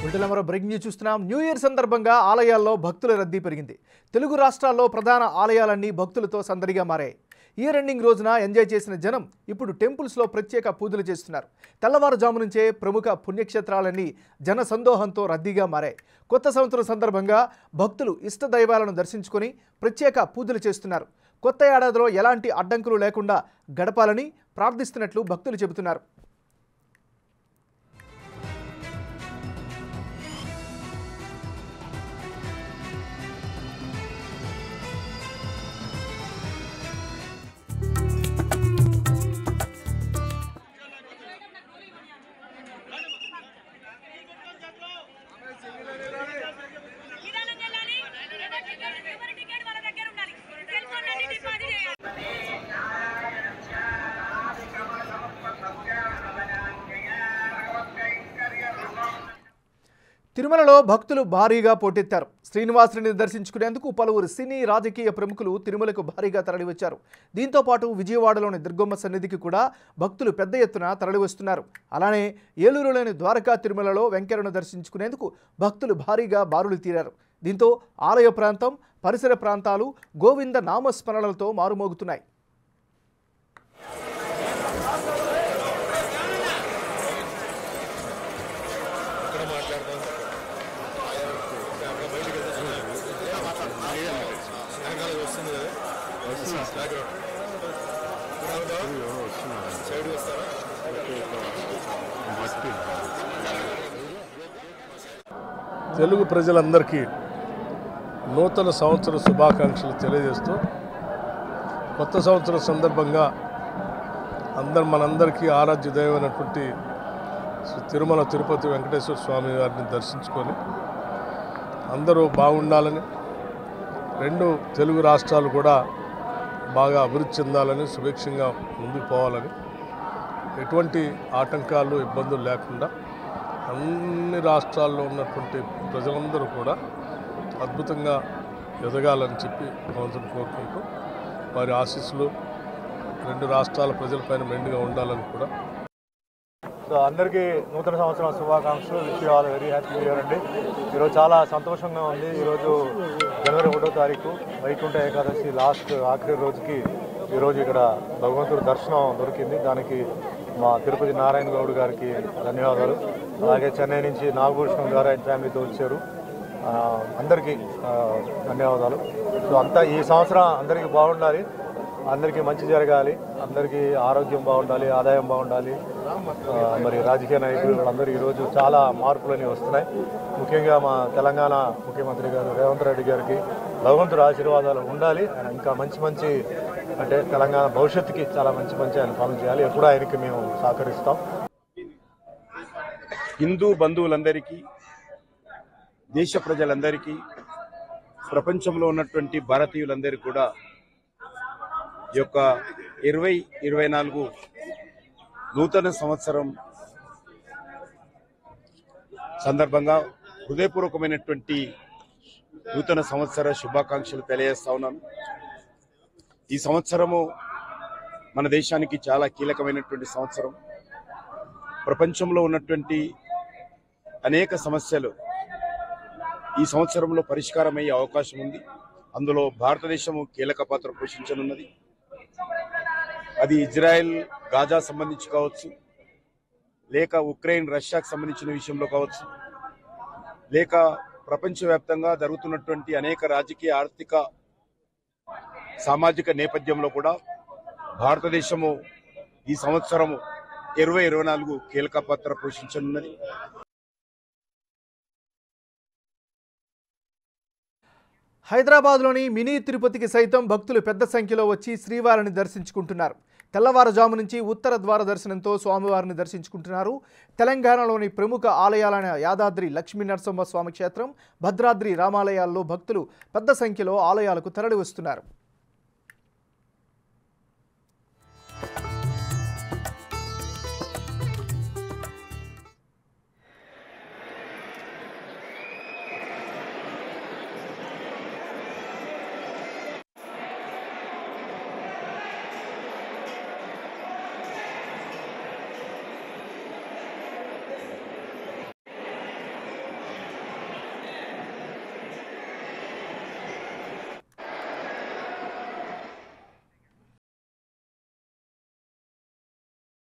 బులెటిన్లో మరో breaking news చూస్తున్నాం. న్యూ ఇయర్ సందర్భంగా ఆలయాల్లో భక్తుల రద్దీ పెరిగింది. తెలుగు రాష్ట్రాల్లో ప్రధాన ఆలయాలన్నీ భక్తులతో సందడిగా మారాయి. ఇయర్ ఎండింగ్ రోజున ఎంజాయ్ చేసిన జనం ఇప్పుడు టెంపుల్స్లో ప్రత్యేక పూజలు చేస్తున్నారు. తెల్లవారుజాము నుంచే ప్రముఖ పుణ్యక్షేత్రాలన్నీ జన సందోహంతో రద్దీగా మారాయి. కొత్త సంవత్సరం సందర్భంగా భక్తులు ఇష్ట దైవాలను దర్శించుకొని ప్రత్యేక పూజలు చేస్తున్నారు. కొత్త ఏడాదిలో ఎలాంటి అడ్డంకులు లేకుండా గడపాలని ప్రార్థిస్తున్నట్లు భక్తులు చెబుతున్నారు. తిరుమలలో భక్తులు భారీగా పోటెత్తారు. శ్రీనివాసుని దర్శించుకునేందుకు పలువురు సినీ రాజకీయ ప్రముఖులు తిరుమలకు భారీగా తరలివచ్చారు. దీంతో పాటు విజయవాడలోని దుర్గమ్మ సన్నిధికి కూడా భక్తులు పెద్ద ఎత్తున తరలివస్తున్నారు. అలానే ఏలూరులోని ద్వారకా తిరుమలలో వెంకయ్యను దర్శించుకునేందుకు భక్తులు భారీగా బారులు తీరారు. దీంతో ఆలయ ప్రాంతం, పరిసర ప్రాంతాలు గోవింద నామస్మరణలతో మారుమోగుతున్నాయి. తెలుగు ప్రజలందరికీ నూతన సంవత్సర శుభాకాంక్షలు తెలియజేస్తూ కొత్త సంవత్సరం సందర్భంగా మనందరికీ ఆరాధ్య దైవమైనటువంటి తిరుమల తిరుపతి వెంకటేశ్వర స్వామి వారిని దర్శించుకొని అందరూ బాగుండాలని, రెండు తెలుగు రాష్ట్రాలు కూడా బాగా అభివృద్ధి చెందాలని, సుభిక్షంగా ముందుకు పోవాలని, ఎటువంటి ఆటంకాలు ఇబ్బందులు లేకుండా అన్ని రాష్ట్రాల్లో ఉన్నటువంటి ప్రజలందరూ కూడా అద్భుతంగా ఎదగాలని చెప్పి భగవంతుని కోరుకుంటూ వారి ఆశీస్సులు రెండు రాష్ట్రాల ప్రజలపైన మెండుగా ఉండాలని కూడా. సో అందరికీ నూతన సంవత్సరం శుభాకాంక్షలు. Wish you all very happy new year అండి. ఈరోజు చాలా సంతోషంగా ఉంది. ఈరోజు జనవరి 1వ తారీఖు వైకుంఠ ఏకాదశి ఆఖరి రోజుకి ఈరోజు ఇక్కడ భగవంతుడి దర్శనం దొరికింది. దానికి మా తిరుపతి నారాయణ గౌడ్ గారికి ధన్యవాదాలు. అలాగే చెన్నై నుంచి నాగభూషణం గారు ఆయన ఫ్యామిలీతో వచ్చారు. అందరికీ ధన్యవాదాలు. సో అంతా ఈ సంవత్సరం అందరికీ బాగుండాలి, అందరికీ మంచి జరగాలి, అందరికీ ఆరోగ్యం బాగుండాలి, ఆదాయం బాగుండాలి. మరి రాజకీయ నాయకులు వాళ్ళందరూ ఈరోజు చాలా మార్పులని వస్తున్నాయి. ముఖ్యంగా మా తెలంగాణ ముఖ్యమంత్రి గారు రేవంత్ రెడ్డి గారికి భగవంతుడి ఆశీర్వాదాలు ఉండాలి. ఆయన ఇంకా మంచి అంటే తెలంగాణ భవిష్యత్తుకి చాలా మంచి ఆయన పనులు చేయాలి. ఎప్పుడూ ఆయనకి మేము సహకరిస్తాం. హిందూ బంధువులందరికీ, దేశ ప్రజలందరికీ, ప్రపంచంలో ఉన్నటువంటి భారతీయులందరికీ కూడా ఈ యొక్క 2024 నూతన సంవత్సరం సందర్భంగా హృదయపూర్వకమైనటువంటి నూతన సంవత్సర శుభాకాంక్షలు తెలియజేస్తా ఉన్నాను. ఈ సంవత్సరము మన దేశానికి చాలా కీలకమైనటువంటి సంవత్సరం. ప్రపంచంలో ఉన్నటువంటి అనేక సమస్యలు ఈ సంవత్సరంలో పరిష్కారమయ్యే అవకాశం ఉంది. అందులో భారతదేశము కీలక పాత్ర పోషించనున్నది. అది ఇజ్రాయెల్ గాజా సంబంధించి కావచ్చు, లేక ఉక్రెయిన్ రష్యాకు సంబంధించిన విషయంలో కావచ్చు, లేక ప్రపంచవ్యాప్తంగా జరుగుతున్నటువంటి అనేక రాజకీయ, ఆర్థిక, సామాజిక నేపథ్యంలో కూడా భారతదేశము ఈ సంవత్సరము 2024 కీలక పాత్ర పోషించనున్నది. హైదరాబాద్లోని మినీ తిరుపతికి సైతం భక్తులు పెద్ద సంఖ్యలో వచ్చి శ్రీవారిని దర్శించుకుంటున్నారు. తెల్లవారుజాము నుంచి ఉత్తర ద్వార దర్శనంతో స్వామివారిని దర్శించుకుంటున్నారు. తెలంగాణలోని ప్రముఖ ఆలయాలైన యాదాద్రి లక్ష్మీనరసింహ స్వామి క్షేత్రం, భద్రాద్రి రామాలయాల్లో భక్తులు పెద్ద సంఖ్యలో ఆలయాలకు తరలి వస్తున్నారు.